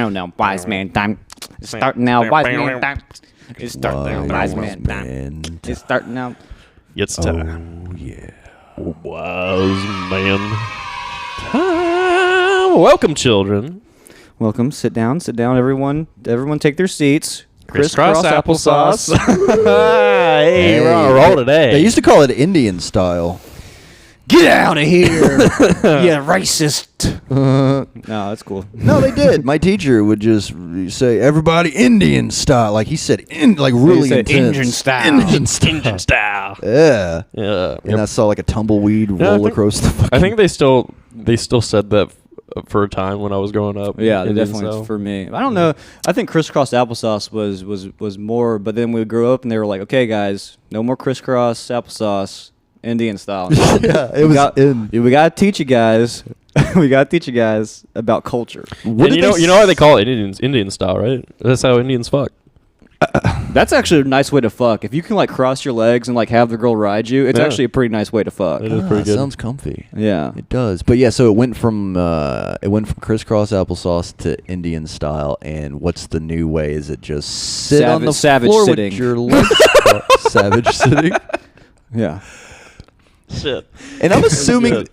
don't know, wise man time. It's starting now, wise man time. It's starting now, wise man time. It's starting now. It's time. Oh, yeah. Wise man time. Welcome, children. Welcome. Sit down, everyone. Everyone take their seats. Crisscross applesauce. Hey, we're on a roll today. They used to call it Indian style. Get out of here, you racist. No, that's cool. No, they did. My teacher would just say, "Everybody Indian style," like he said, like really intense. Indian style. Indian style. Indian style. Yeah. Yeah. And I saw like a tumbleweed roll across the fucking... I think they still said that for a time when I was growing up. Yeah, definitely for me. I don't know. I think crisscross applesauce was more, but then we grew up and they were like, okay, guys, no more crisscross applesauce, Indian style. Yeah, it was in. We gotta teach you guys. We gotta teach you guys about culture. And you know why they call it Indian style, right? That's how Indians fuck. That's actually a nice way to fuck. If you can like cross your legs and like have the girl ride you, it's actually a pretty nice way to fuck. It is pretty good. Sounds comfy. Yeah, it does. But yeah, so it went from crisscross applesauce to Indian style. And what's the new way? Is it just sit on the savage floor sitting. with your legs? Savage sitting. Yeah. Shit. And I'm assuming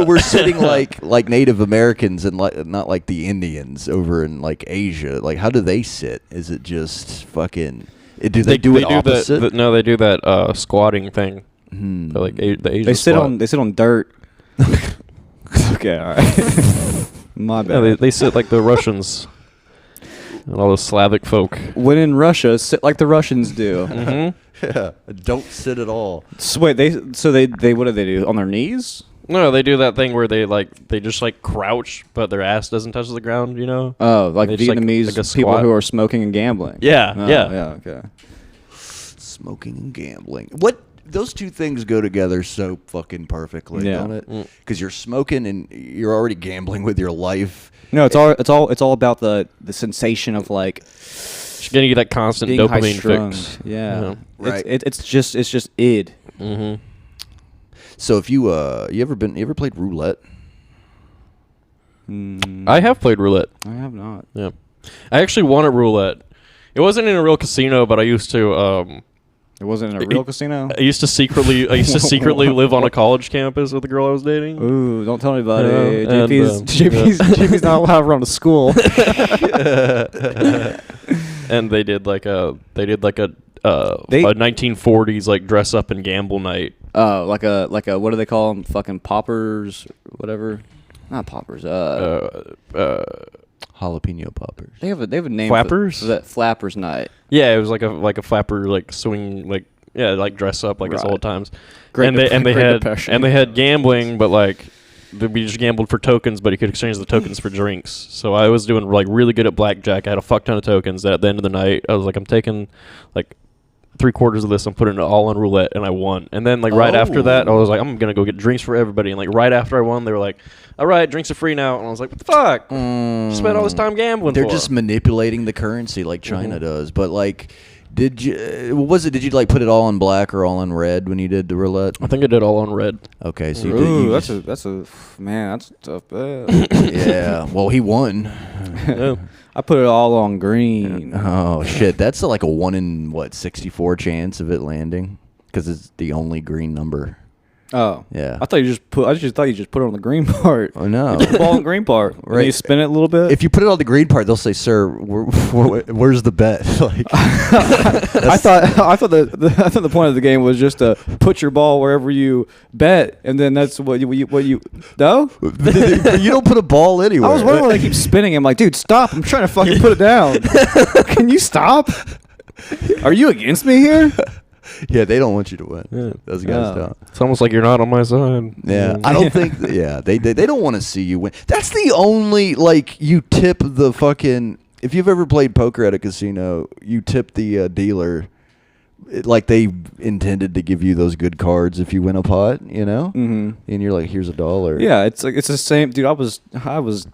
we're sitting like Native Americans and not like the Indians over in like Asia. Like, how do they sit? Is it just fucking? Do they do it opposite? No, they do that squatting thing. Like the Asian. They sit on dirt. Okay, all right. My bad. Yeah, they sit like the Russians and all the Slavic folk. When in Russia, sit like the Russians do. Mm-hmm. Yeah, don't sit at all. So wait, they what do they do? On their knees? No, they do that thing where they just crouch, but their ass doesn't touch the ground. You know? Oh, like they just, Vietnamese people who are smoking and gambling. Yeah, yeah. Okay. Smoking and gambling. What? Those two things go together so fucking perfectly, don't it? Because you're smoking and you're already gambling with your life. No, it's all about the sensation of like just getting you that constant dopamine fix. Yeah, right. It's just id. Mm-hmm. So if you ever played roulette? I have played roulette. I have not. Yeah, I actually won at roulette. It wasn't in a real casino, but I used to. It wasn't in a real casino? I used to secretly live on a college campus with the girl I was dating. Ooh, don't tell anybody. JP's not allowed to run a school. And they did like a 1940s like dress up and gamble night. Oh, like a what do they call them? Fucking poppers, whatever. Not poppers. Jalapeno poppers. They have a name. Flappers? For that Flappers night. Yeah, it was like a flapper like swing like dress up like it's old times. Great they Depression. had gambling, but like we just gambled for tokens, but you could exchange the tokens for drinks. So I was doing like really good at blackjack. I had a fuck ton of tokens. At the end of the night, I was like, I'm taking like 3/4 of this. I'm putting it all on roulette, and I won. And then like right after that, I was like, I'm gonna go get drinks for everybody. And like right after I won, they were like, all right, drinks are free now. And I was like, what the fuck? Spent all this time gambling. They're just manipulating the currency like China does. But like, did you like put it all on black or on red when you did the roulette? I think I did all on red. Okay, so that's a tough bet. Yeah, well, he won. Yeah. I put it all on green. Oh shit, that's like a 1 in 64 chance of it landing because it's the only green number. Oh yeah, I just thought you just put it on the green part. Oh no, you put the ball on the green part. Right, and you spin it a little bit. If you put it on the green part, they'll say, "Sir, where's the bet?" Like, I thought the point of the game was just to put your ball wherever you bet, and then that's what you no. You don't put a ball anywhere. I was wondering why they keep spinning. I'm like, dude, stop! I'm trying to fucking put it down. Can you stop? Are you against me here? Yeah, they don't want you to win. Yeah. Those guys don't. It's almost like you're not on my side. Yeah, I don't think. Yeah, they don't want to see you win. That's the only you tip the fucking. If you've ever played poker at a casino, you tip the dealer. Like they intended to give you those good cards if you win a pot, you know, and you're like, "Here's $1." Yeah, it's like it's the same, dude. I was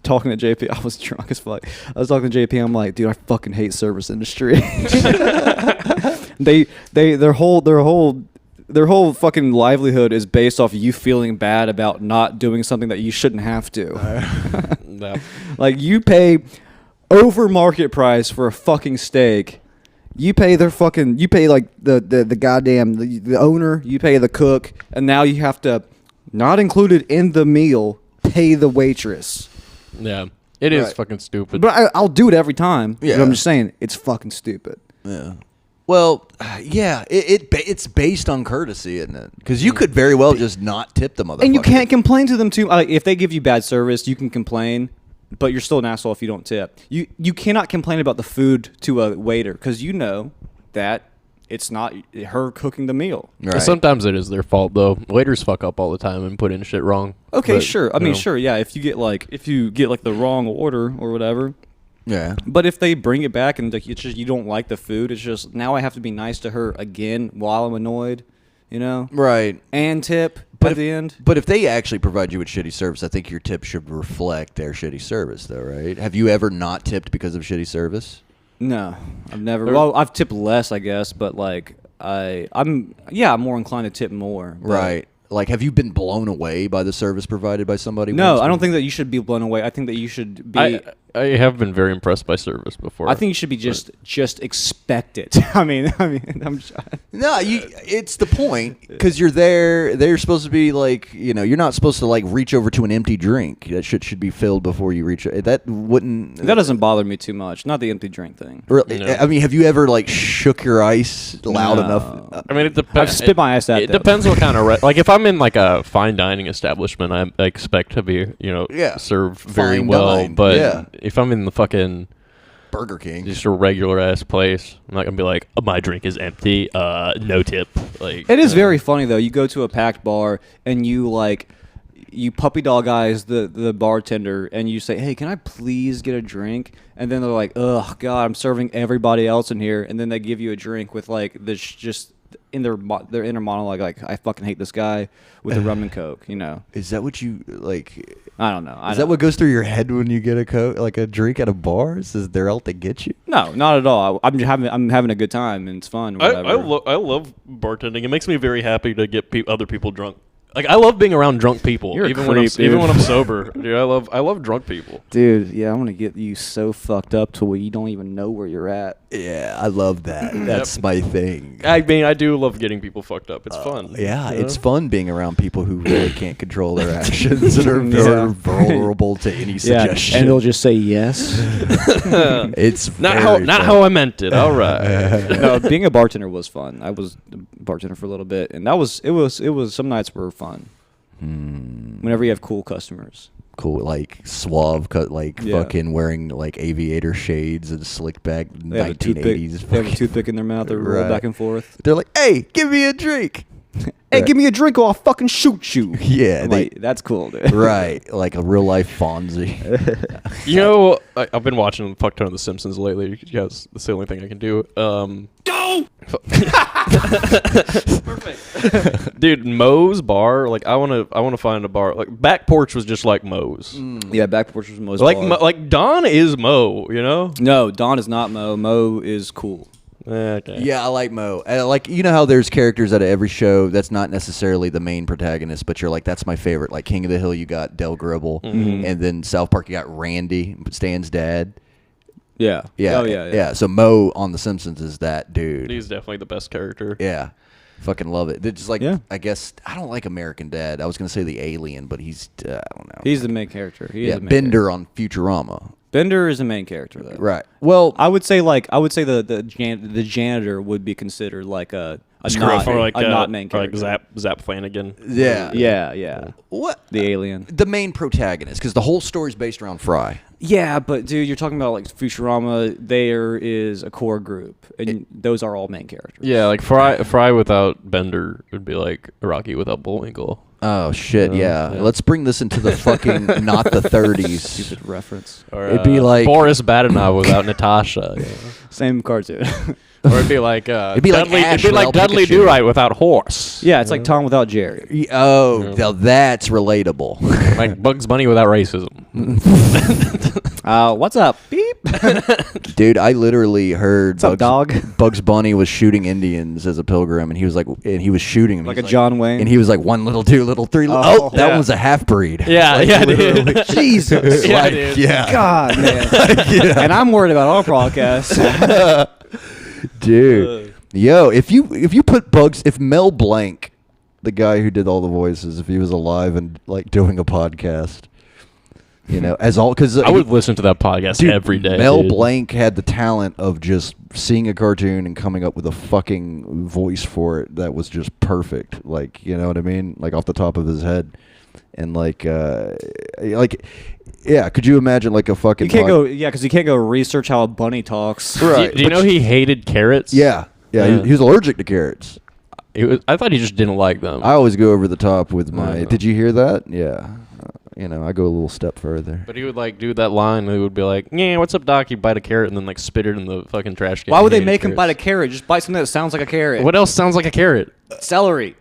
talking to JP. I was drunk as fuck. I was talking to JP. I'm like, dude, I fucking hate service industry. Their whole fucking livelihood is based off you feeling bad about not doing something that you shouldn't have to. No. Like you pay over market price for a fucking steak. You pay like the goddamn the owner, you pay the cook, and now you have to, not included in the meal, pay the waitress. Yeah, it is Right. fucking stupid. But I'll do it every time. Yeah. But I'm just saying, it's fucking stupid. Yeah. Well, yeah, it's based on courtesy, isn't it? Because you could very well just not tip the motherfucker. And you can't complain to them too. Like, if they give you bad service, you can complain, but you're still an asshole if you don't tip. You cannot complain about the food to a waiter because you know that it's not her cooking the meal. Right. Sometimes it is their fault though. Waiters fuck up all the time and put in shit wrong. Okay, But, sure. I you mean, know. sure, yeah. If you get like the wrong order or whatever. Yeah. But if they bring it back and like, it's just you don't like the food, it's just now I have to be nice to her again while I'm annoyed, you know? Right. And tip But at if, the end. But if they actually provide you with shitty service, I think your tip should reflect their shitty service, though, right? Have you ever not tipped because of shitty service? No, I've never. Well, I've tipped less, I guess, but like I'm more inclined to tip more. but- Right. Like, have you been blown away by the service provided by somebody? No, once? I don't think that you should be blown away. I think that you should be. I have been very impressed by service before. I think you should be just expect it. I mean, I'm. No, it's the point because you're there. They're supposed to be like, you're not supposed to like reach over to an empty drink. That shit should be filled before you reach. That wouldn't. That doesn't bother me too much. Not the empty drink thing. Really, No. I mean, have you ever like shook your ice loud No. enough? I mean, it I've depends. spit my ass out. It depends what kind of like if I'm in like a fine dining establishment, I expect to be Yeah. served very Fine well. dine, But yeah. if I'm in the fucking Burger King. just a regular ass place, I'm not gonna be like, oh, my drink is empty, no tip. Like It is very funny though. You go to a packed bar and you puppy dog eyes the bartender and you say, "Hey, can I please get a drink?" And then they're like, "Oh God, I'm serving everybody else in here." And then they give you a drink with like this just in their inner monologue, like, "I fucking hate this guy," with the rum and coke. Is that what you like? I don't know. Is that what goes through your head when you get a drink at a bar? Is there out to get you? No, not at all. I'm having a good time and it's fun. I Whatever. I love bartending. It makes me very happy to get other people drunk. Like I love being around drunk people, You're a even creep, dude. when I'm sober. Dude, I love drunk people. Dude, yeah, I'm gonna get you so fucked up to where you don't even know where you're at. Yeah, I love that. That's my thing. I mean, I do love getting people fucked up. It's fun. Yeah, you know? it's fun being around people who really can't control their actions and are Yeah. vulnerable to any suggestion. and they'll just say yes. It's Not very how fun. how I meant it. All right. No, being a bartender was fun. I was a bartender for a little bit, and it was some nights were fun. Whenever you have cool customers. cool, like suave, Yeah. fucking wearing like aviator shades and slick back They have a 1980s. They have a toothpick in their mouth. They roll Right. back and forth. They're like, "Hey, give me a drink." Hey, give me a drink or I'll fucking shoot you. Yeah, I'm they- like, that's cool, dude. Right, like a real life Fonzie. You know, I've been watching a fuck ton of The Simpsons lately because that's the only thing I can do. Perfect. Dude, Moe's bar, like I wanna find a bar. Like Back Porch was just like Moe's. Yeah, back porch was Mo's Like bar. like Don is Moe, you know? No, Don is not Mo. Mo is cool. Okay. Yeah, I like Mo. Like, you know how there's characters out of every show that's not necessarily the main protagonist, but you're like, that's my favorite. Like King of the Hill, you got Del Gribble, and then South Park, you got Randy, Stan's dad. Yeah. Yeah, Oh yeah. So Mo on The Simpsons is that dude. He's definitely the best character. Yeah, fucking love it. It's just like, Yeah. I guess I don't like American Dad. I was gonna say the alien, but he's I don't know. He's the main character. He is yeah, the main Bender on Futurama. Bender is the main character though. Right. Well, I would say the janitor would be considered like a not, Or like, a not main or like character. Zap Flanagan. yeah. Yeah. What? The alien. The main protagonist, because the whole story's based around Fry. Yeah, but dude, you're talking about like Futurama. There is a core group, and those are all main characters. Yeah, like Fry without Bender would be like Rocky without Bullwinkle. Oh shit! Yeah. Yeah. Let's bring this into the fucking not the 30s. Stupid reference. Or, It'd be like- Boris Badenov without Natasha. Yeah. Same cartoon. Or it'd be like It'd be like Dudley, Ash it'd be like without Dudley Pikachu. Do-Right without Horse. Yeah, it's like Tom without Jerry. Oh, now that's relatable. Like Bugs Bunny without racism. What's up? Beep. Dude, I literally heard What's up, dog? Bugs Bunny was shooting Indians as a pilgrim, and he was like, and he was shooting them Like He's a John Wayne? and he was like 1 little, 2 little, 3 little. Oh, That yeah. was a half breed. Yeah, yeah, literally. dude. Jesus. Yeah, Like, dude. yeah. God, man. Yeah. And I'm worried about our podcast. Dude, yo, if you put Bugs, if Mel Blanc, the guy who did all the voices, if he was alive and like doing a podcast, you know, as all because I would listen to that podcast every day. Mel dude. Blanc had the talent of just seeing a cartoon and coming up with a fucking voice for it that was just perfect. Like, you know what I mean? Like off the top of his head, and yeah. Could you imagine like a fucking? You can't go, because you can't go research how a bunny talks. Right. Do you know he hated carrots? Yeah. Yeah. He was allergic to carrots. I thought he just didn't like them. I always go over the top with my. Yeah. Did you hear that? Yeah. You know, I go a little step further. But he would like do that line. He would be like, "Yeah, what's up, Doc?" You bite a carrot and then like spit it in the fucking trash can. Why would He they hated make him bite a carrots. carrot? Just bite something that sounds like a carrot. What else sounds like a carrot? Celery.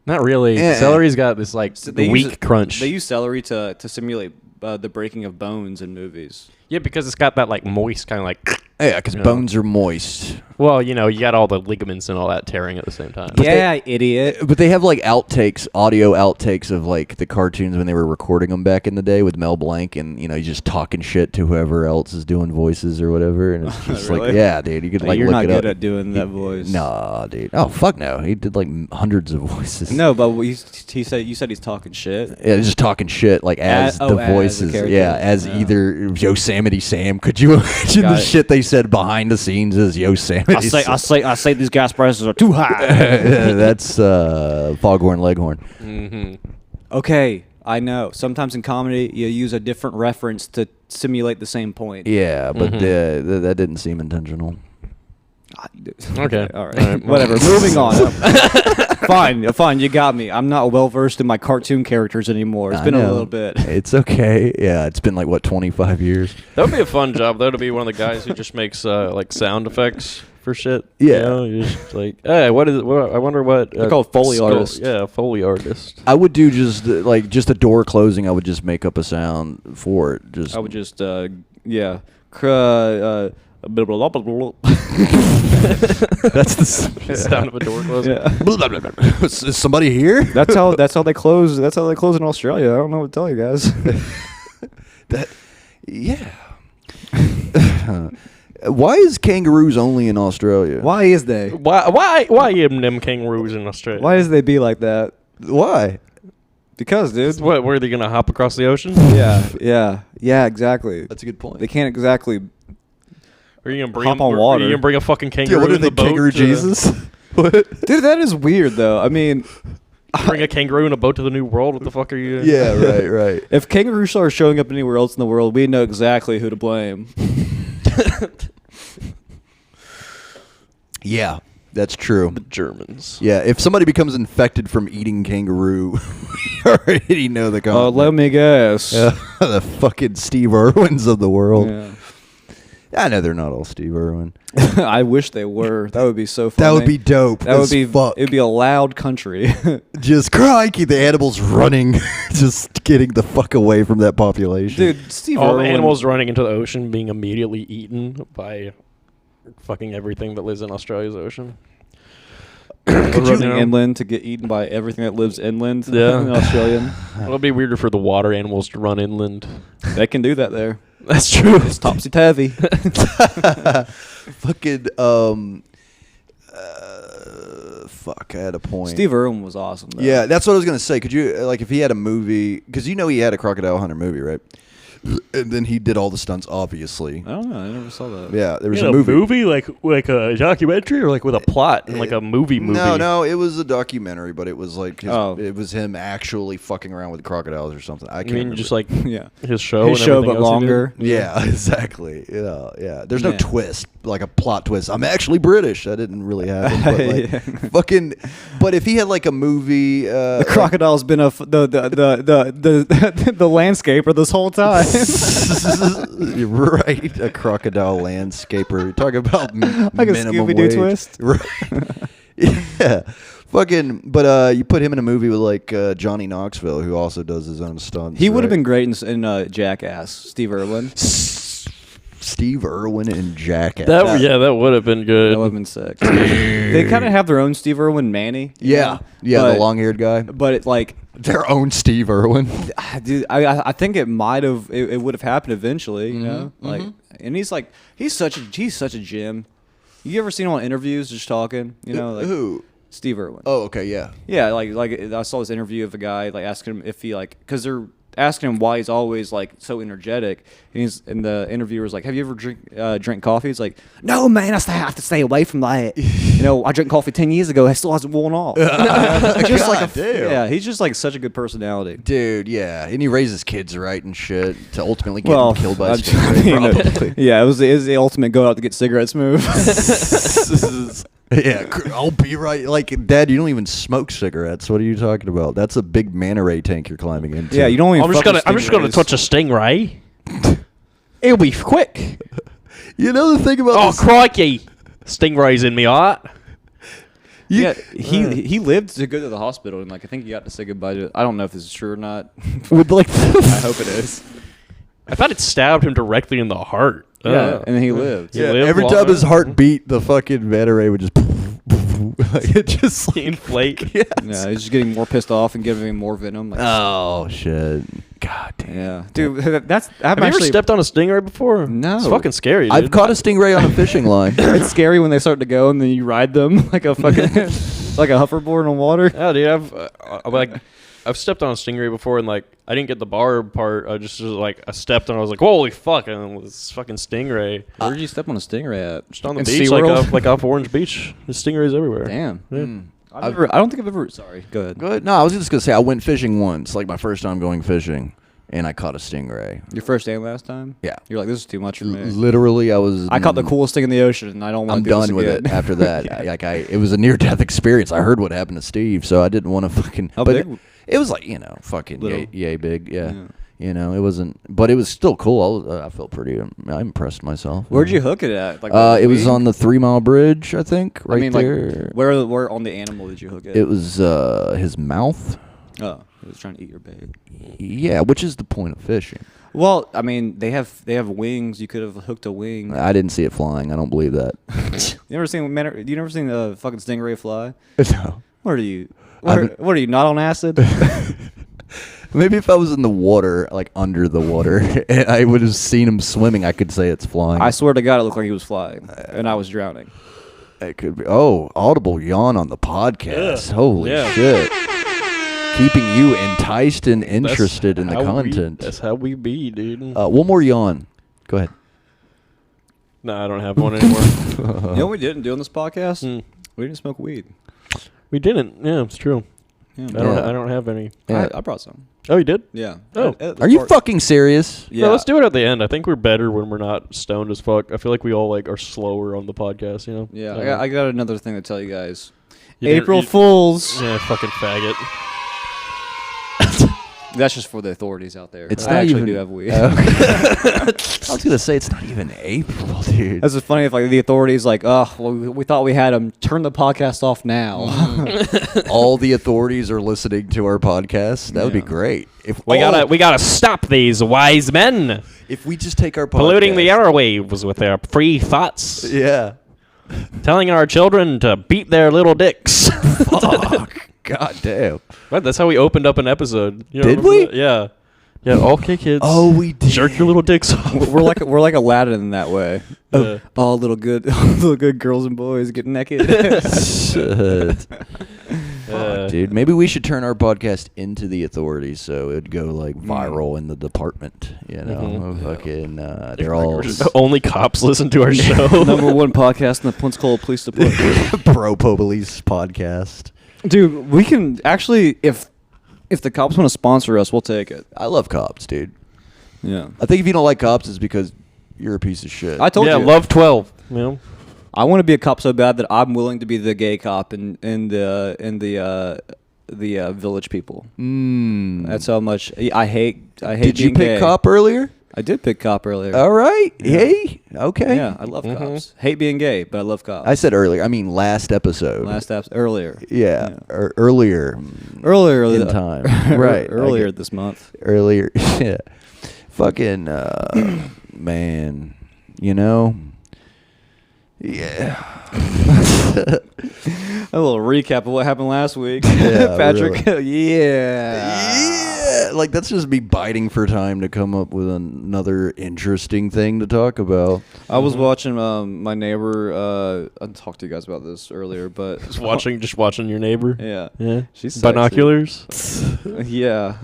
Not really. Yeah. Celery's got this like They weak use, crunch. They use celery to simulate the breaking of bones in movies. Yeah, because it's got that like moist kind of like. Yeah, because Yeah. bones are moist. Well, you know, you got all the ligaments and all that tearing at the same time. Yeah, idiot. But they have like outtakes, audio outtakes of like the cartoons when they were recording them back in the day with Mel Blanc, and you know he's just talking shit to whoever else is doing voices or whatever, and it's just like, Really? yeah, dude, you could like You're look not it good up. at doing that voice. Nah, dude. Oh fuck no, he did like hundreds of voices. No, but he said you said he's talking shit. Yeah, just talking shit like as oh, the as the voices. character. Yeah, as Yeah. either Yosemite Sam. Could you imagine Got the it. shit they said behind the scenes as Yosemite? I say these gas prices are too high. That's Foghorn Leghorn. Mm-hmm. Okay, I know. Sometimes in comedy you use a different reference to simulate the same point. Yeah, but Mhm. that didn't seem intentional. Okay. All right. All right. Whatever. Moving on. Fine. You got me. I'm not well versed in my cartoon characters anymore. It's I been a know. little bit. It's okay. Yeah, it's been like what 25 years. That would be a fun job, though, to be one of the guys who just makes like sound effects for shit. Yeah. You know, you're just like, hey, what is it? I wonder what. They're called Foley artists. Yeah, Foley artist. I would do just like just a door closing. I would just make up a sound for it. Just I would just yeah. Blah, blah, blah, blah, blah. that's the Sound of a door closing. Yeah. Is somebody here? That's how they close. That's how they close in Australia. I don't know what to tell you guys. That yeah. Why is kangaroos only in Australia? Why is they? Why them kangaroos in Australia? Why is they be like that? Why? Because, dude. What? Were they gonna hop across the ocean? Yeah. Exactly. That's a good point. They can't exactly. Are you gonna bring Hop on Are water. you gonna bring a fucking kangaroo what are in they, the boat? kangaroo to- Jesus? What? Dude, that is weird though. I mean, Bring a kangaroo in a boat to the New World? What the fuck are you? Yeah, right. if kangaroos start showing up anywhere else in the world, we know exactly who to blame. Yeah, that's true. The Germans. Yeah, if somebody becomes infected from eating kangaroo, we already know the Oh, let me guess. the fucking Steve Irwins of the world. Yeah. I know they're not all Steve Irwin. I wish they were. That would be so funny. That would be dope. That would as be. fuck. It'd be a loud country. Just crikey, the animals running, just getting the fuck away from that population. Dude, Steve All the Irwin. animals running into the ocean being immediately eaten by fucking everything that lives in Australia's ocean. running inland to get eaten by everything that lives inland. Yeah. in Australian. It would be weirder for the water animals to run inland. They can do that there. That's true. It's topsy turvy. Fucking fuck, I had a point. Steve Irwin was awesome. Though. Yeah, that's what I was gonna say. Could you like if he had a movie? Because you know he had a Crocodile Hunter movie, right? And then he did all the stunts, obviously. I don't know. I never saw that. Yeah, there was In a movie. like a documentary or like with a plot and like a movie. No, it was a documentary, but it was like Oh. it was him actually fucking around with crocodiles or something. I I can't mean, remember. just like Yeah. his show. His and show, everything but else he did. longer. yeah, exactly. Yeah. There's no Yeah. twist, like a plot twist. I'm actually British. That didn't really happen. But like, Yeah. fucking. But if he had like a movie, The crocodile's been the landscaper this whole time. You're right, a crocodile landscaper. You're talking about Like a minimum Scooby-Doo wage. twist. Right. Yeah. Fucking, but you put him in a movie with like Johnny Knoxville, who also does his own stunts. He would have been great in Jackass. Steve Irwin. Steve Irwin and Jackass. That would have been good. That would have been sick. They kind of have their own Steve Irwin, Manny. Yeah, the long-haired guy. But it like their own Steve Irwin. Dude, I think it might have. It would have happened eventually. You know, like, and he's such a gem. You ever seen him on interviews just talking? You know, like who? Steve Irwin. Oh, okay, yeah. Yeah, like I saw this interview of a guy like asking him if he like, because they're asking him why he's always like so energetic, and the interviewer's like, "Have you ever drink coffee?" He's like, "No, man, I have to stay away from that. You know, I drank coffee 10 years ago. It still hasn't worn off." Just like damn. he's just like such a good personality, dude. Yeah, and he raises kids right and shit to ultimately get him killed by a I stingray. mean, Probably. yeah, it was the ultimate go out to get cigarettes move. Yeah, I'll be right. Like, Dad, you don't even smoke cigarettes. What are you talking about? That's a big manta ray tank you're climbing into. Yeah, you don't even. I'm just gonna touch a stingray. It'll be quick. You know the thing about crikey, stingrays in me heart. Yeah, he lived to go to the hospital, and like I think he got to say goodbye to. I don't know if this is true or not. With like, I hope it is. I thought it stabbed him directly in the heart. Yeah, and then he lived. yeah, lived every long time his enough. heart beat, the fucking manta ray would just. Like, it just like, inflate. yes. Yeah, he's just getting more pissed off and giving him more venom. Like, Oh shit! God damn. yeah, dude, that's. Have you ever stepped on a stingray before? No. It's fucking scary, dude. I've caught a stingray on a fishing line. It's scary when they start to go and then you ride them like a fucking like a hoverboard on water. Yeah, dude, I've stepped on a stingray before, and like I didn't get the barb part. I just like I stepped and I was like, holy fuck! And it was this fucking stingray Where did you step on a stingray at? just on the In beach, SeaWorld? like off Orange Beach. There's stingrays everywhere. Damn. Yeah. I don't think I've ever. Sorry, go ahead. Good. No, I was just gonna say I went fishing once, like my first time going fishing, and I caught a stingray. Your first and last time? Yeah. You're like, this is too much for me. Literally, I caught the coolest thing in the ocean, and I don't want I'm to do this done with again. it after that. It was a near-death experience. I heard what happened to Steve, so I didn't want to fucking. How but big? It was like fucking Little. yay big. Yeah. Yeah. It wasn't, but it was still cool. I felt pretty. I impressed myself. Where'd you hook it at? Like, It was on the 3 Mile Bridge, I think, right there. Like, where on the animal did you hook it? It was his mouth. Oh, it was trying to eat your bait. Yeah, which is the point of fishing. Well, I mean, they have wings. You could have hooked a wing. I didn't see it flying. I don't believe that. You never seen a fucking stingray fly? No. What are you? What are you, not on acid? Maybe if I was in the water, like under the water, and I would have seen him swimming, I could say it's flying. I swear to God, it looked like he was flying, and I was drowning. It could be. Oh, audible yawn on the podcast. Yeah. Holy Yeah. shit. Keeping you enticed and interested in the content. That's how we be, dude. One more yawn. Go ahead. No, I don't have one anymore. You know what we didn't do on this podcast? We didn't smoke weed. We didn't. Yeah, it's true. Yeah. I don't have any. Yeah. I brought some. Oh, you did? Yeah. Oh. Are you fucking serious? Yeah. No, let's do it at the end. I think we're better when we're not stoned as fuck. I feel like we all like are slower on the podcast, you know? Yeah, I got another thing to tell you guys. You didn't- April you- Fools. Yeah, fucking faggot. That's just for the authorities out there. It's I not actually even- do have weed. I was gonna say it's not even April, dude. That's just funny if like the authorities like, oh, well, we thought we had them. Turn the podcast off now. All the authorities are listening to our podcast. That would be Yeah. great. If We gotta stop these wise men if we just take our podcast, polluting the airwaves with their free thoughts, Yeah. telling our children to beat their little dicks. Fuck. God damn. What? That's how we opened up an episode. You Did remember we? that? Yeah. Yeah. Okay, kids. Oh, we did. Jerk your little dicks off. we're like Aladdin in that way. Yeah. All little good girls and boys get naked. Shit. Fuck, dude. Maybe we should turn our podcast into the authorities so it'd go like viral in the department. You know, Mhm. fucking. They're all Only cops listen to our show. Number one podcast in the Pensacola Police Department. pro police podcast. Dude, we can actually, if the cops want to sponsor us, we'll take it. I love cops, dude. Yeah. I think if you don't like cops, it's because you're a piece of shit. I told yeah, you. love 12. You know? I want to be a cop so bad that I'm willing to be the gay cop in the Village People. Mm. That's how much I hate. Did you being pick gay. cop earlier? I did pick cop earlier. All right. Hey. Okay. Yeah, I love cops. Hate being gay, but I love cops. I said earlier. I mean, last episode. Earlier. Yeah. Earlier. Earlier in time. Right. Earlier this month. Earlier. Yeah. Fucking man. You know. Yeah. A little recap of what happened last week. Yeah, Patrick. really. Yeah. Like that's just me biting for time to come up with another interesting thing to talk about. I was watching my neighbor. I talked to you guys about this earlier, but Just watching your neighbor. Yeah. She's sexy. Binoculars. Yeah.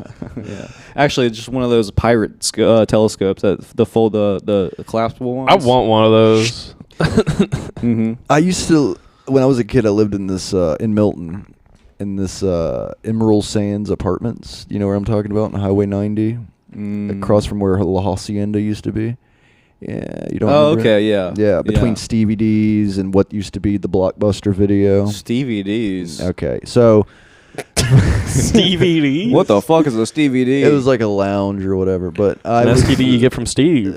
Actually, it's just one of those pirate telescopes that the collapsible ones. I want one of those. I used to, when I was a kid, I lived in this in Milton, in this Emerald Sands Apartments. You know where I'm talking about, on Highway 90, across from where La Hacienda used to be. Yeah, you don't. Oh, remember okay, it? yeah. Yeah, between Stevie D's and what used to be the Blockbuster Video. Stevie D's. Okay, so Stevie D. What the fuck is a Stevie D? it was like a lounge or whatever, but I An was, STD you get from Steve.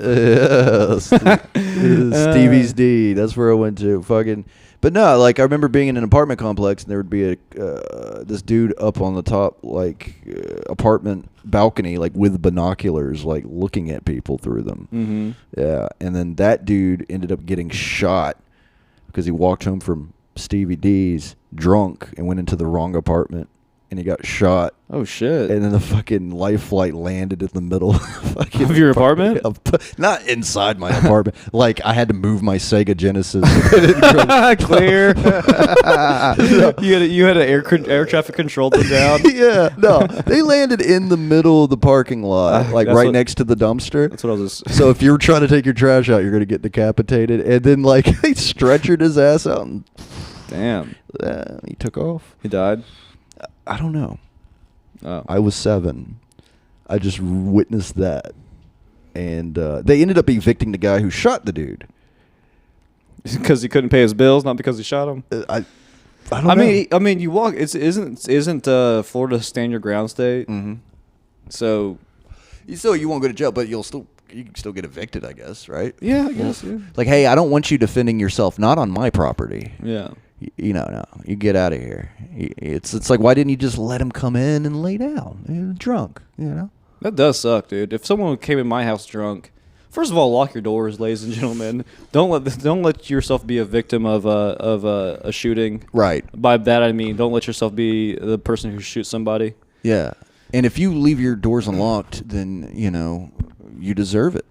Stevie's D. That's where I went to. Fucking. But no, like I remember being in an apartment complex and there would be this dude up on the top apartment balcony, like with binoculars, like looking at people through them. Mm-hmm. Yeah, and then that dude ended up getting shot because he walked home from Stevie D's drunk and went into the wrong apartment. And he got shot. Oh shit! And then the fucking life flight landed in the middle Of your apartment? Not inside my apartment. Like I had to move my Sega Genesis. Clear. You had an air traffic control them down. Yeah, no, they landed in the middle of the parking lot, like right next to the dumpster. That's what I was. So if you're trying to take your trash out, you're gonna get decapitated. And then like they stretchered his ass out, and Damn. he took off. He died. I don't know. Oh. I was 7. I just witnessed that. And they ended up evicting the guy who shot the dude. Because he couldn't pay his bills, not because he shot him. I don't know. I mean, you walk. Isn't Florida stand your ground state? Mm-hmm. So You won't go to jail, but you can still get evicted, I guess, right? yeah, I guess. Yeah. Like, hey, I don't want you defending yourself, not on my property. Yeah. No, you get out of here. It's like, why didn't you just let him come in and lay down? He was drunk, you know? That does suck, dude. If someone came in my house drunk, first of all, lock your doors, ladies and gentlemen. Don't let yourself be a victim of a shooting. Right. By that I mean, don't let yourself be the person who shoots somebody. Yeah. And if you leave your doors unlocked, then, you deserve it.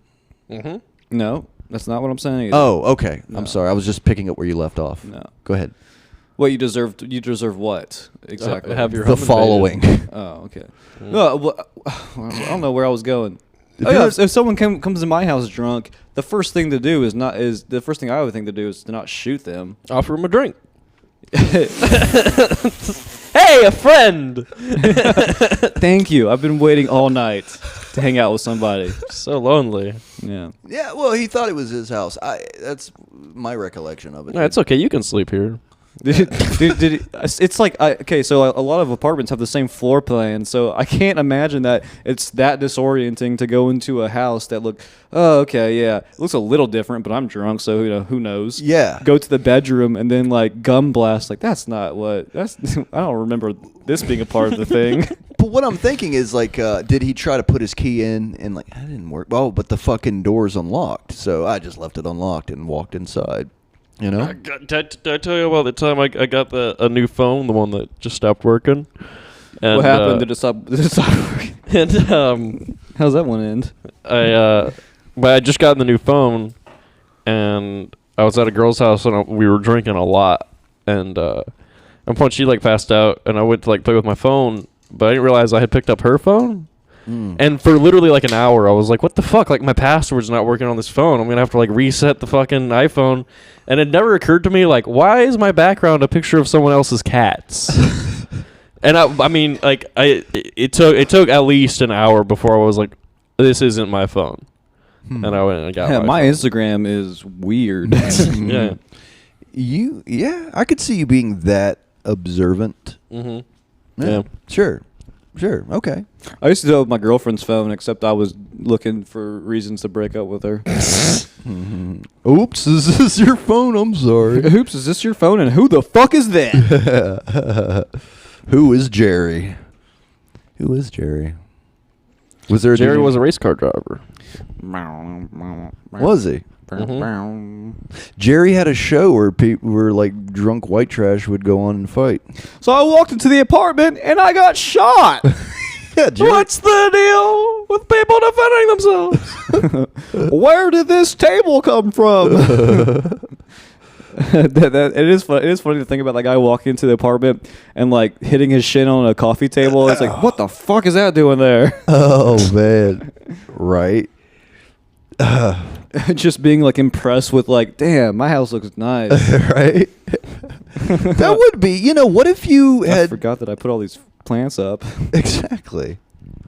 Mm-hmm. No, that's not what I'm saying either. Oh, okay. No. I'm sorry. I was just picking up where you left off. No. Go ahead. What you deserve what exactly? Have your The home following. invaded. Oh, okay. No, well, I don't know where I was going. If someone comes to my house drunk, the first thing I would think to do is to not shoot them. Offer him a drink. Hey, a friend. Thank you. I've been waiting all night to hang out with somebody. So lonely. Yeah. Yeah, well, he thought it was his house. That's my recollection of it. No, it's okay. You can sleep here. It's like so a lot of apartments have the same floor plan, so I can't imagine that it's that disorienting to go into a house that looks a little different, but I'm drunk, so who knows. Yeah. Go to the bedroom and then like gum blast, like I don't remember this being a part of the thing. But what I'm thinking is like, did he try to put his key in and like that didn't work? Oh, but the fucking door's unlocked, so I just left it unlocked and walked inside. Did I tell you about the time I got a new phone, the one that just stopped working? And, what happened? Did it stop working? And how's that one end? I just got the new phone, and I was at a girl's house, and we were drinking a lot, and she like passed out, and I went to like play with my phone, but I didn't realize I had picked up her phone. And for literally like an hour, I was like, what the fuck? Like, my password's not working on this phone. I'm going to have to like reset the fucking iPhone. And it never occurred to me, like, why is my background a picture of someone else's cats? And I mean, like, it took at least an hour before I was like, this isn't my phone. And I went and got my phone. Instagram is weird. Yeah. I could see you being that observant. Mm-hmm. Yeah. Sure. Okay. I used to do it with my girlfriend's phone, except I was looking for reasons to break up with her. Oops, is this your phone? I'm sorry. Oops, is this your phone? And who the fuck is that? Who is Jerry? Who is Jerry? Was there Jerry was a race car driver. Was he? Mm-hmm. Jerry had a show where people were like drunk white trash would go on and fight. So I walked into the apartment and I got shot. Yeah, Jerry. What's the deal with people defending themselves? Where did this table come from? It is fun. It is funny to think about that guy walking into the apartment and like hitting his shin on a coffee table. It's like, what the fuck is that doing there? Oh man, right? Just being like impressed with like, damn, my house looks nice. Right? That would be. You know, what if you I had forgot that I put all these plants up. exactly?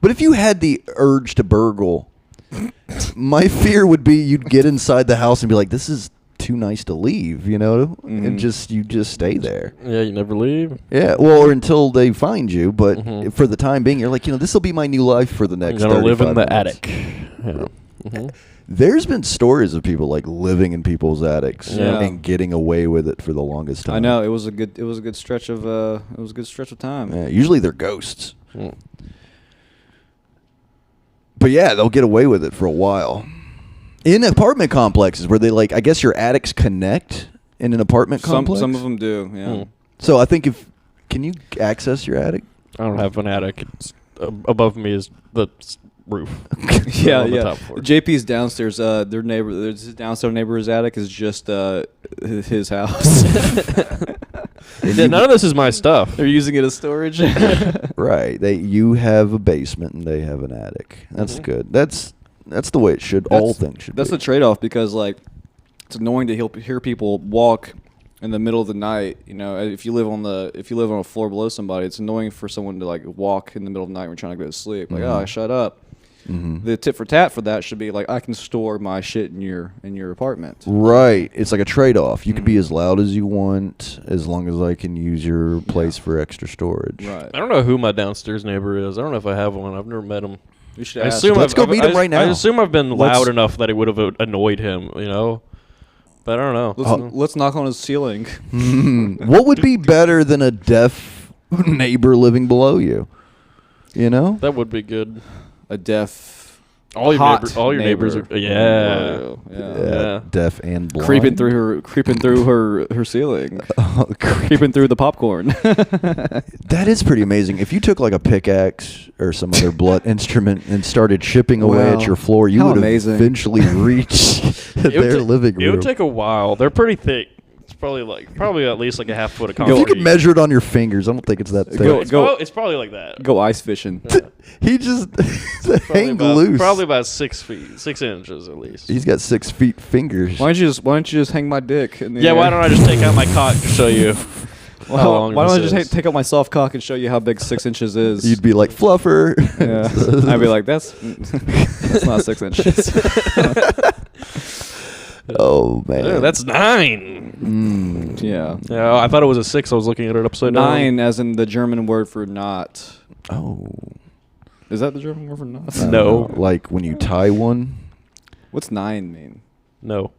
But if you had the urge to burgle, my fear would be you'd get inside the house and be like, "This is too nice to leave," you know, and you just stay there. Yeah, you never leave. Yeah, well, or until they find you. But for the time being, you're like, this will be my new life for the I'm next. gonna live in 35 the minutes. attic. Yeah. Mm-hmm. There's been stories of people like living in people's attics Yeah. and getting away with it for the longest time. I know it was a good stretch of time. Yeah, usually they're ghosts, Mm. but yeah, they'll get away with it for a while. In apartment complexes where they like, I guess your attics connect in an apartment complex. Some of them do. Yeah. Mm. So I think can you access your attic? I don't have an attic. It's, above me is the roof. Yeah, On the yeah. top floor. JP's downstairs. His downstairs neighbor's attic is just his house. Yeah, none of this is my stuff. They're using it as storage. Right. You have a basement and they have an attic. That's good. That's the way it should. All things should. That's be. the trade-off because like it's annoying to hear people walk in the middle of the night. You know, if you live on a floor below somebody, it's annoying for someone to like walk in the middle of the night when you're trying to go to sleep. Like, oh, shut up. The tit for tat for that should be like, I can store my shit in your apartment. Right. It's like a trade-off. You can be as loud as you want as long as I can use your place for extra storage. Right. I don't know who my downstairs neighbor is. I don't know if I have one. I've never met him. You should I ask. assume Let's go meet him right now. I assume I've been Let's- loud enough that it would have annoyed him, you know? But I don't know. Let's knock on his ceiling. What would be better than a deaf neighbor living below you? You know? That would be good. A deaf. All your hot neighbors neighbor. are yeah. Yeah. Deaf and blind. Creeping through her ceiling. Creeping through the popcorn. That is pretty amazing. If you took like a pickaxe or some other blunt instrument and started chipping away Wow. at your floor, you How would amazing. eventually reach their living room. It would take a while. They're pretty thick. It's probably at least like a half foot of concrete. If you could measure it on your fingers, I don't think it's that thick. It's probably like that. Go ice fishing. He just Probably hang about, loose. Probably about 6 inches at least. He's got 6 feet fingers. Why don't you just hang my dick? In the Yeah, air? why don't I just take out my cock to show you how Well, long why don't I this just is? take out my soft cock and show you how big 6 inches is? You'd be like, Fluffer. Yeah. I'd be like, that's not 6 inches. Oh, man. Yeah, that's 9. Yeah. Yeah, I thought it was a 6. I was looking at it upside down. 9 as in the German word for not. Oh. Is that the German word for not? I don't No. know. Like when you tie one. What's 9 mean? No.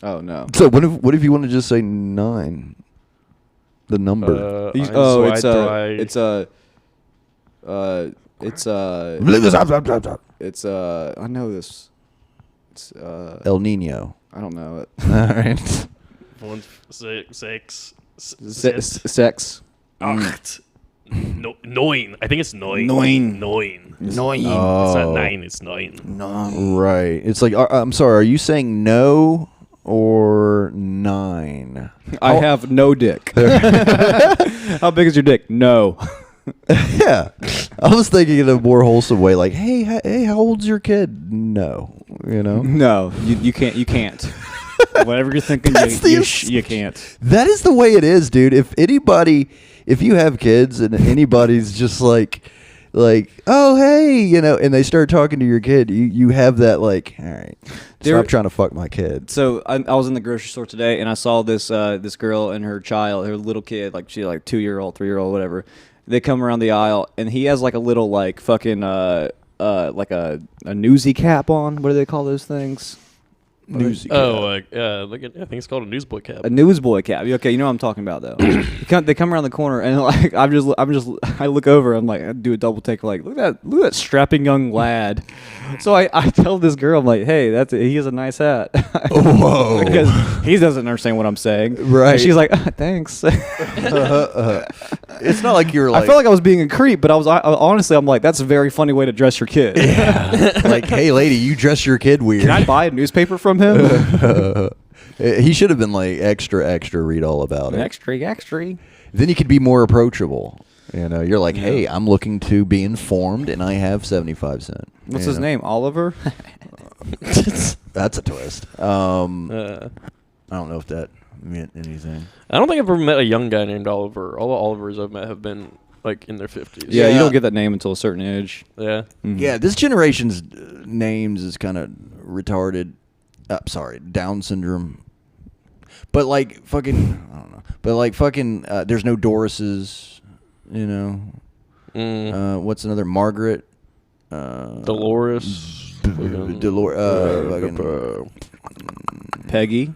Oh, no. So what if you want to just say 9? The number. I know this. It's El Nino. I don't know it. All right. 1, 6. Sex. Acht. No, 9. I think it's 9. Neun. 9. Nine. It's Oh. not 9. It's 9. Right. It's like, I'm sorry, are you saying no or 9? I have no dick. How big is your dick? No. Yeah. I was thinking in a more wholesome way, like, hey, how old's your kid? No. You know? No. You can't. You can't. Whatever you're thinking, you can't. That is the way it is, dude. If you have kids and anybody's just like, oh, hey, you know, and they start talking to your kid, you have that like, all right, stop trying to fuck my kid. So I was in the grocery store today, and I saw this girl and her little kid, like she's like 2-year-old, 3-year-old, whatever. They come around the aisle, and he has like a little like fucking like a newsy cap on. What do they call those things? Newsy. I think it's called a newsboy cap. A newsboy cap. Okay, you know what I'm talking about though. They come around the corner and like I look over. I'm like, I do a double take. Like, look at that strapping young lad. So I tell this girl, I'm like, hey, he has a nice hat. Whoa. Because he doesn't understand what I'm saying. Right. And she's like, thanks. It's not like you're like. I felt like I was being a creep, but honestly, I'm like, that's a very funny way to dress your kid. Yeah. Like, hey, lady, you dress your kid weird. Can I buy a newspaper from him? He should have been like extra, read all about it. Extra. Then you could be more approachable. You're like, hey, I'm looking to be informed, and I have 75 cents. What's his name? Oliver? That's a twist. I don't know if that meant anything. I don't think I've ever met a young guy named Oliver. All the Olivers I've met have been like in their 50s. Yeah, you don't get that name until a certain age. Yeah. Mm-hmm. Yeah, this generation's names is kind of retarded. Down syndrome. But like fucking, I don't know. But like fucking, there's no Dorises. What's another? Margaret. Dolores. Peggy.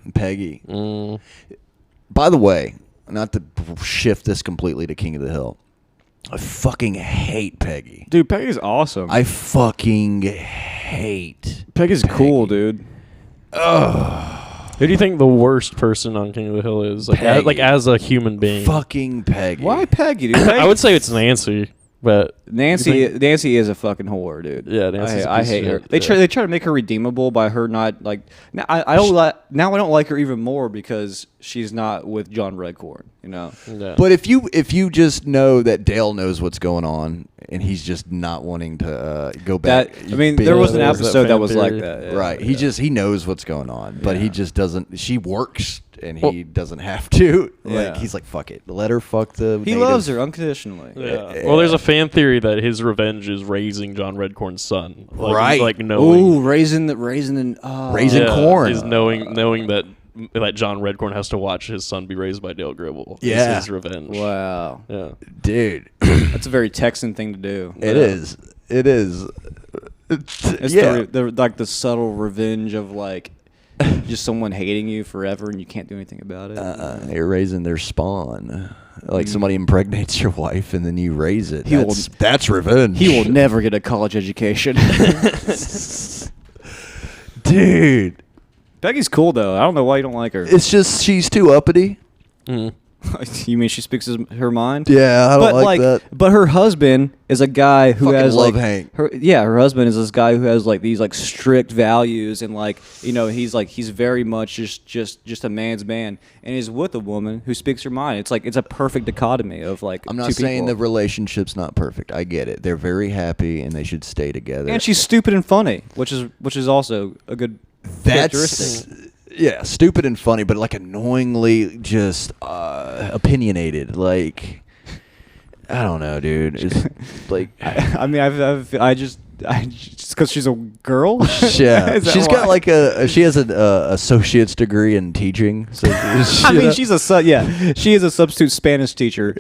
By the way, not to shift this completely to King of the Hill, I fucking hate Peggy. Dude, Peggy's awesome. I fucking hate Peggy's cool, dude. Who do you think the worst person on King of the Hill is? Like as a human being. Fucking Peggy. Why Peggy, dude? I would say it's Nancy, but Nancy is a fucking whore, dude. Yeah, Nancy's I hate her. They try to make her redeemable by her not like. Now I don't like her even more because she's not with John Redcorn. Yeah. But if you just know that Dale knows what's going on and he's just not wanting to go back. There was an There's that episode that was fan like theory. that. Yeah. Right. He knows what's going on, but he Yeah. just doesn't. She works and he doesn't have to. Like Yeah. he's like, fuck it, let her fuck the. He loves her unconditionally. Yeah. Well, there's a fan theory that his revenge is raising John Redcorn's son. Like, Right. Like knowing. Ooh, raising corn. Is knowing that John Redcorn has to watch his son be raised by Dale Gribble. Yeah. Is his revenge. Wow. Yeah. Dude. That's a very Texan thing to do. It is. It's yeah. the subtle revenge of like just someone hating you forever and you can't do anything about it. You're raising their spawn. Like somebody impregnates your wife and then you raise it. That's revenge. He will never get a college education. Dude. Peggy's cool though. I don't know why you don't like her. It's just she's too uppity. Mm. You mean she speaks her mind? Yeah, I don't like that. But her husband is a guy who Fucking has love like Hank. her husband is this guy who has like these like strict values and like he's very much just a man's man and is with a woman who speaks her mind. It's like it's a perfect dichotomy of like I'm not two saying the people. relationship's not perfect. I get it. They're very happy and they should stay together. And she's stupid and funny, which is also a good characteristic. Yeah, stupid and funny, but like annoyingly just opinionated. Like, I don't know, dude. It's like, I just because she's a girl. yeah, Is that she's why? got like she has an associate's degree in teaching. So she is a substitute Spanish teacher.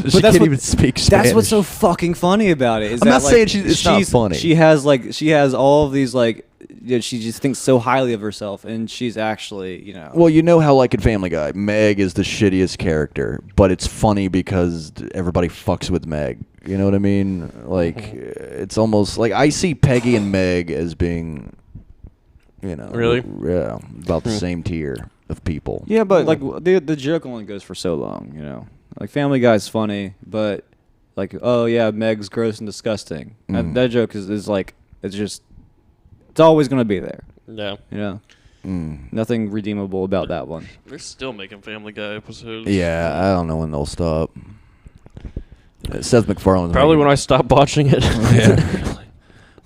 She can't even speak Spanish. That's what's so fucking funny about it. I'm not saying it's not funny. She has all of these like. She just thinks so highly of herself, and she's actually, Well, you know how, like in Family Guy, Meg is the shittiest character, but it's funny because everybody fucks with Meg. You know what I mean? Like, it's almost like I see Peggy and Meg as being, Really? Yeah, about the same tier of people. Yeah, but like the joke only goes for so long, Like Family Guy's funny, but like, oh yeah, Meg's gross and disgusting. That joke is like it's always gonna be there. Yeah. Nothing redeemable about that one. They're still making Family Guy episodes. Yeah, I don't know when they'll stop. Seth MacFarlane's Probably when I stop watching it. Yeah.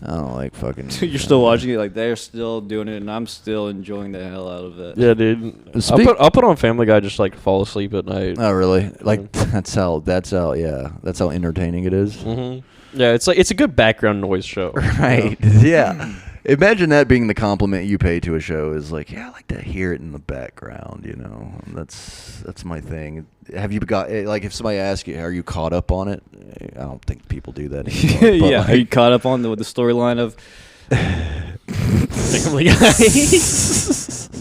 I don't like fucking. You're still watching it, like they're still doing it, and I'm still enjoying the hell out of it. Yeah, dude. I'll put on Family Guy just like fall asleep at night. Oh, really? Like that's how entertaining it is. Mm-hmm. Yeah, it's a good background noise show. Right. Yeah. Imagine that being the compliment you pay to a show is like, yeah, I like to hear it in the background. You know, that's my thing. Have you got like if somebody asks you, are you caught up on it? I don't think people do that anymore. Yeah, like, are you caught up on the storyline of Family Guy?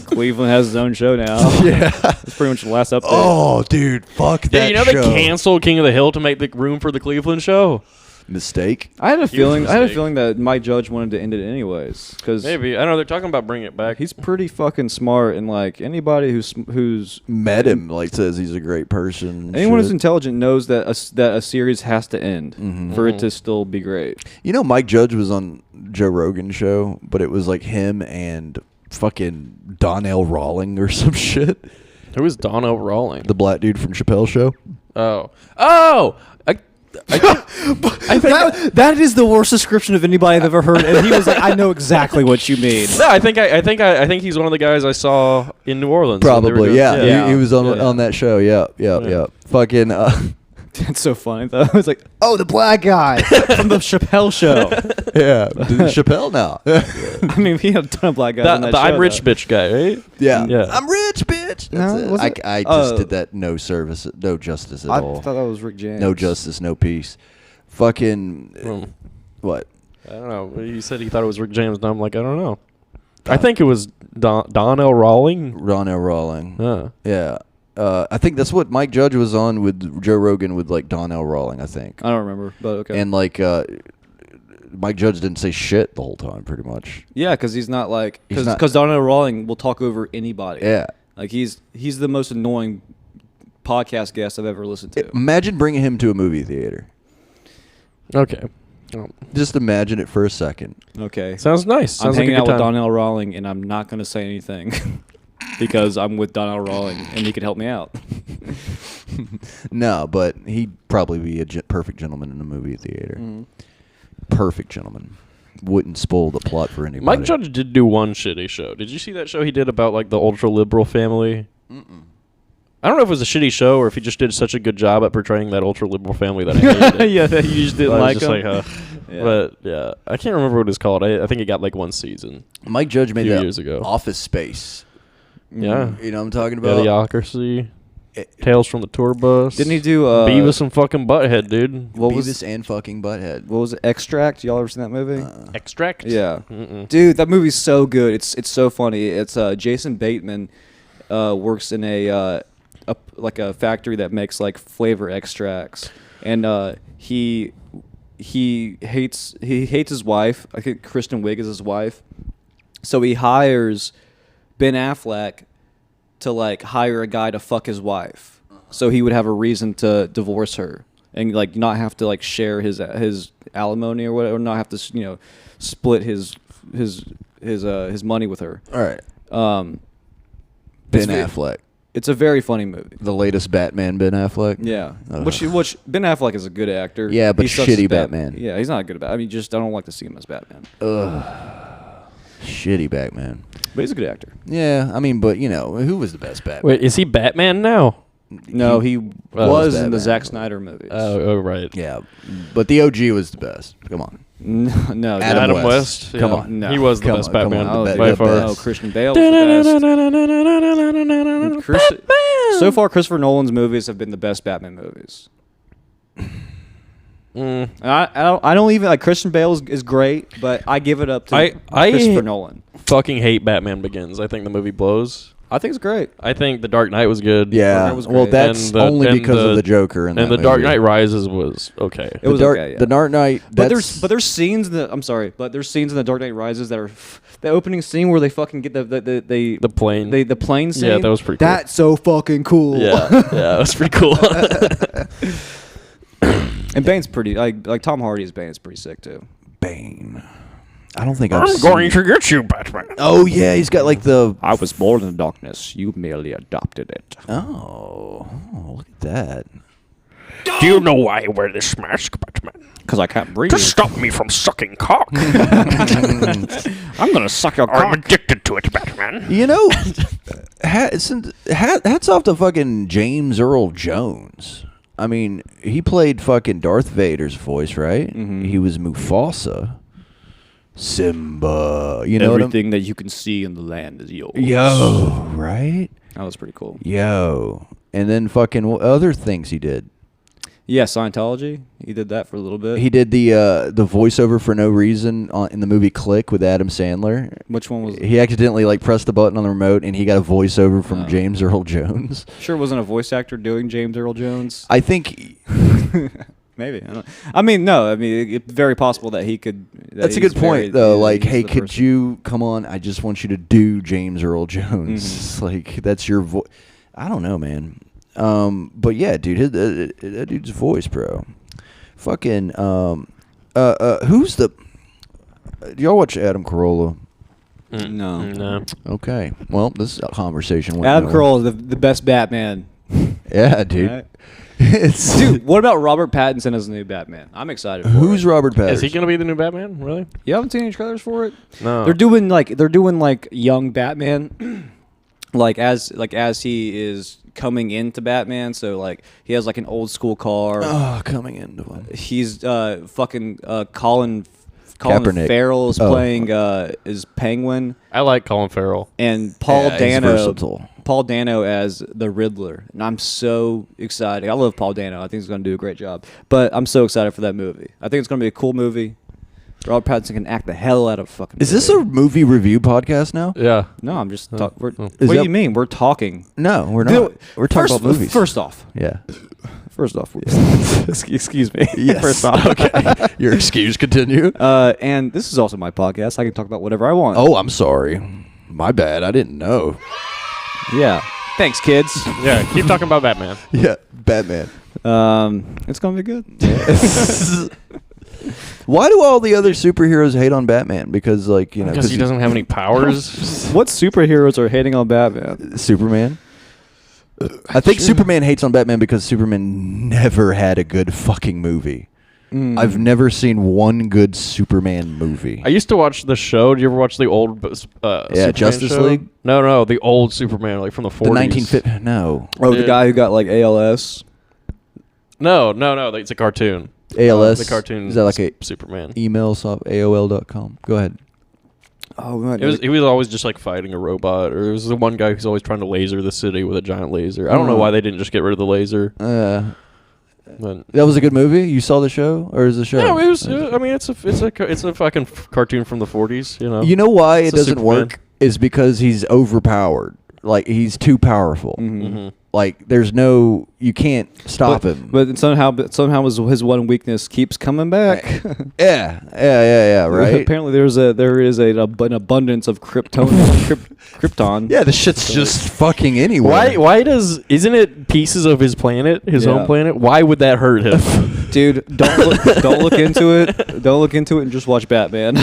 Cleveland has his own show now? Yeah, That's pretty much the last update. oh, dude, fuck that. Yeah, you know show. they canceled King of the Hill to make the room for the Cleveland show. Mistake. I had a feeling. I had a mistake. feeling that Mike Judge wanted to end it anyways, because Maybe I don't know. They're talking about bringing it back. he's pretty fucking smart, and like anybody who's Met him, like says he's a great person. and anyone who's shit. intelligent knows that a series has to end for it Mhm. to still be great. You know, Mike Judge was on Joe Rogan's show, but it was like him and fucking Donnell Rawling or some shit. Who is Donnell Rawling? The black dude from Chappelle's show. Oh. That is the worst description of anybody I've ever heard, and he was like, "I know exactly what you mean." No, I think he's one of the guys I saw in New Orleans. when they were Probably, doing- yeah. Yeah. He was on Yeah. on that show. Yeah. Fucking. That's so funny though. I was like, "Oh, the black guy from the Chappelle show." Yeah. Chappelle now. I mean, he had a ton of black guys on The, that the show. I'm rich though. bitch guy, right? Yeah. Yeah. I'm rich, bitch. No, That's it. was it? I just did that. No service, no justice at I all. thought that was Rick James. No justice, no peace. Fucking. Hmm. What? I don't know. He said he thought it was Rick James, and I'm like, I don't know. I think it was Donnell Rawling. Donnell Rawling. Huh. Yeah. I think that's what Mike Judge was on with Joe Rogan with like Donnell Rawling, I think. I don't remember, but okay. And like Mike Judge didn't say shit the whole time, pretty much. Yeah, because he's not like He's not- because Donnell Rawling will talk over anybody. Yeah. like he's the most annoying podcast guest I've ever listened to. Imagine bringing him to a movie theater. Okay. Oh. Just imagine it for a second. Okay, Sounds nice. I'm Sounds like a hanging good out with time. Donnell Rawling, and I'm not going to say anything because I'm with Donnell Rawling, and he could help me out. No, but he'd probably be a perfect gentleman in a movie theater. Mm-hmm. Perfect gentleman. Wouldn't spoil the plot for anybody. Mike Judge did do one shitty show. Did you see that show he did about like the ultra liberal family? I don't know if it was a shitty show or if he just did such a good job at portraying that ultra liberal family that I hated it. Yeah, that you just didn't I was like just him. like, Yeah. But yeah, I can't remember what it's called. I think it got like one season. Mike Judge made few that years ago. Office Space. Yeah, You know what I'm talking about? Idiocracy, Tales from the Tour Bus. Didn't he do Beavis and fucking Butthead, dude? what Beavis was and fucking Butthead. what was it? Extract? Y'all ever seen that movie? Extract. Yeah. Mm-mm. Dude, that movie's so good. It's so funny. It's Jason Bateman works in a factory that makes like flavor extracts, and he hates his wife. I think Kristen Wiig is his wife, so he hires Ben Affleck to like hire a guy to fuck his wife, so he would have a reason to divorce her and like not have to like share his alimony or whatever, not have to split his money with her. All right. It's Ben ve- Affleck. It's a very funny movie. The latest Batman, Ben Affleck. Yeah, Ugh. which Ben Affleck is a good actor. Yeah, but He sucks as shitty Batman. Yeah, he's not good at Batman. I mean, I don't like to see him as Batman, Shitty Batman. but he's a good actor. Yeah, I mean, but who was the best Batman? Wait, is he Batman now? No, he was in Batman. the Zack Snyder movies. Oh, right. Yeah, but the OG was the best. Come on. No, Adam Adam West. West. Come yeah. on. No. He was the Come best on, come Batman on, the by be- far. the no, best. Christian Bale was the best. So far, Christopher Nolan's movies have been the best Batman movies. Mm. And I don't even like Christian Bale is great, but I give it up to I Christopher Nolan. Fucking hate Batman Begins. I think the movie blows. I think it's great. I think The Dark Knight was good. Yeah, Knight was well, great. that's And the- only and because of the- the Joker And that The Dark movie. Knight Rises was okay. It was okay. Yeah. The Dark Knight. But That's, there's scenes in the there's scenes in the Dark Knight Rises that are the opening scene where they fucking get the plane. the plane scene. Yeah, that was pretty cool. That's so fucking cool. yeah, that was pretty cool. And Bane's pretty like Tom Hardy as Bane is pretty sick too. Bane. I don't think I've seen. to get you, Batman. Oh yeah, he's got like the. I was born in the darkness. You merely adopted it. Oh, look at that. Do you know why I wear this mask, Batman? Because I can't breathe. To stop me from sucking cock. I'm gonna suck your I'm cock. addicted to it, Batman. Hats off to fucking James Earl Jones. I mean, he played fucking Darth Vader's voice, right? Mm-hmm. He was Mufasa. Simba. You know what I'm- Everything that you can see in the land is yours. Yo, right? That was pretty cool. Yo. And then fucking what other things he did. Yeah, Scientology. He did that for a little bit. He did the voiceover for no reason in the movie Click with Adam Sandler. Which one was? He accidentally like pressed the button on the remote and he got a voiceover from James Earl Jones. Sure, wasn't a voice actor doing James Earl Jones. I think Maybe. I mean, no. I mean, it's very possible that he could. that's a good point though. Like, hey, could you come on? I just want you to do James Earl Jones. Like, that's your voice. I don't know, man. But yeah, dude, that dude's voice, bro. Fucking, who's the? Do y'all watch Adam Carolla? No. Okay, well, this conversation went Adam nowhere. Carolla is the best Batman. Yeah, dude. Right? It's Dude, what about Robert Pattinson as the new Batman? I'm excited for who's it. Robert Pattinson? Is he gonna be the new Batman? Really? You haven't seen any trailers for it? No. They're doing like young Batman, like as Oh, he is coming into Batman. So like he has like an old school car. coming into one. He's fucking Colin Kaepernick. Farrell is Oh. playing is Penguin, I like Colin Farrell. and Paul Yeah, he's Dano. versatile. Paul Dano as the Riddler, and I'm so excited. I love Paul Dano. I think he's going to do a great job. But I'm so excited for that movie. I think it's going to be a cool movie. Robert Pattinson can act the hell out of a fucking. Is this movie. a movie review podcast now? Yeah. No, I'm just. What Is do that- you mean? We're talking. No, we're not. Dude, We're talking first, about movies. First off, Yeah. excuse me. Yes. First off, Okay. Your excuse. Continue. and this is also my podcast. I can talk about whatever I want. Oh, I'm sorry. My bad. I didn't know. yeah. Thanks, kids. Yeah. Keep talking about Batman. Yeah, Batman. It's gonna be good. Why do all the other superheroes hate on Batman? Because, like, you know, Because he doesn't have any powers. What superheroes are hating on Batman? Superman. I think Superman hates on Batman because Superman never had a good fucking movie. I've never seen one good Superman movie. I used to watch the show. Did you ever watch the old Superman Justice show? League? No, the old Superman, like from the 40s. The 1950. No. Oh, the Dude. guy who got like ALS. No, it's a cartoon. ALS. The cartoon. Is that like a Superman? email soft AOL.com? Go ahead. Oh man, He was always just like fighting a robot, or it was the one guy who's always trying to laser the city with a giant laser. I don't know why they didn't just get rid of the laser. But That was a good movie. You saw the show, or is the show? no, it was. I mean, it's a fucking cartoon from the 40s. You know. You know why it It's a doesn't Superman. work is because he's overpowered. Like, he's too powerful. Mhm. Like, you can't stop him. But somehow his one weakness keeps coming back. Yeah, right? Apparently, there is an abundance of Krypton. Yeah, the shit's just fucking anywhere. Why isn't it pieces of his planet, his Yeah. own planet? Why would that hurt him? Dude, don't look into it. Don't look into it and just watch Batman.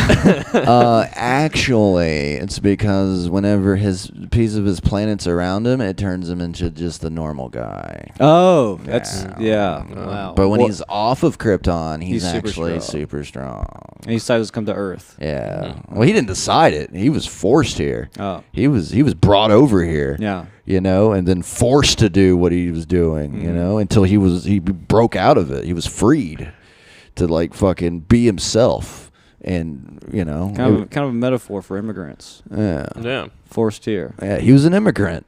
Actually, it's because whenever his piece of his planet's around him, it turns him into just a normal guy. Oh, that's wow. But when Well, he's off of Krypton, he's super actually strong. super strong. and he decides to come to Earth. Yeah. Well, he didn't decide it. He was forced here. Oh. He was brought over here. Yeah. You know, and then forced to do what he was doing, you know, until he broke out of it. He was freed to like fucking be himself, and you know, Kind of a metaphor for immigrants. Yeah, Forced here. yeah, he was an immigrant.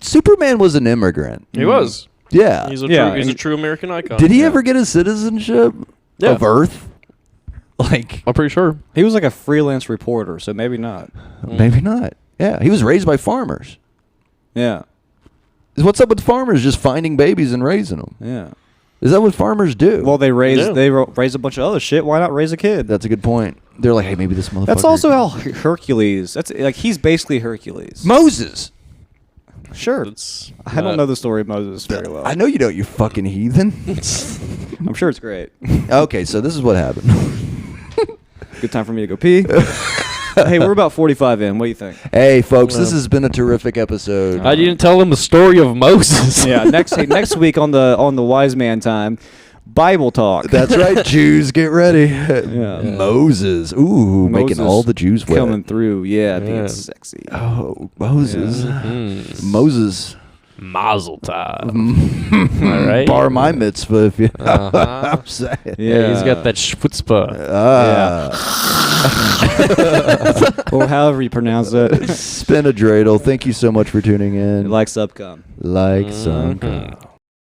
Superman was an immigrant. he was. Yeah. He's a Yeah, true American icon. Did he ever get his citizenship of Earth? Like, I'm pretty sure. He was like a freelance reporter, so maybe not. maybe not. Yeah, he was raised by farmers. Yeah. What's up with farmers just finding babies and raising them? Yeah. Is that what farmers do? Well, they raise Yeah. raise a bunch of other shit. Why not raise a kid? That's a good point. They're like, hey, maybe this motherfucker. That's also how Hercules. That's like he's basically Hercules. Moses. Sure. It's I don't know the story of Moses very well. I know you don't, you fucking heathen. I'm sure it's great. Okay, so this is what happened. Good time for me to go pee. Hey, we're about 45 in. What do you think? Hey, folks, this has been a terrific episode. I didn't tell him the story of Moses. Yeah. Next week on the Wise Man Time, Bible talk. That's right, Jews, get ready. Yeah. Moses. Ooh, making Moses all the Jews wet. coming through. Yeah, being Yeah. sexy. Oh, Moses. Mm. Moses. Mazel tov. All right. Bar my mitzvah, if you know what Uh-huh. I'm saying. Yeah. He's got that chutzpah. Ah. or however you pronounce it. Spin a dreidel. Thank you so much for tuning in. Like Subcom. Like some.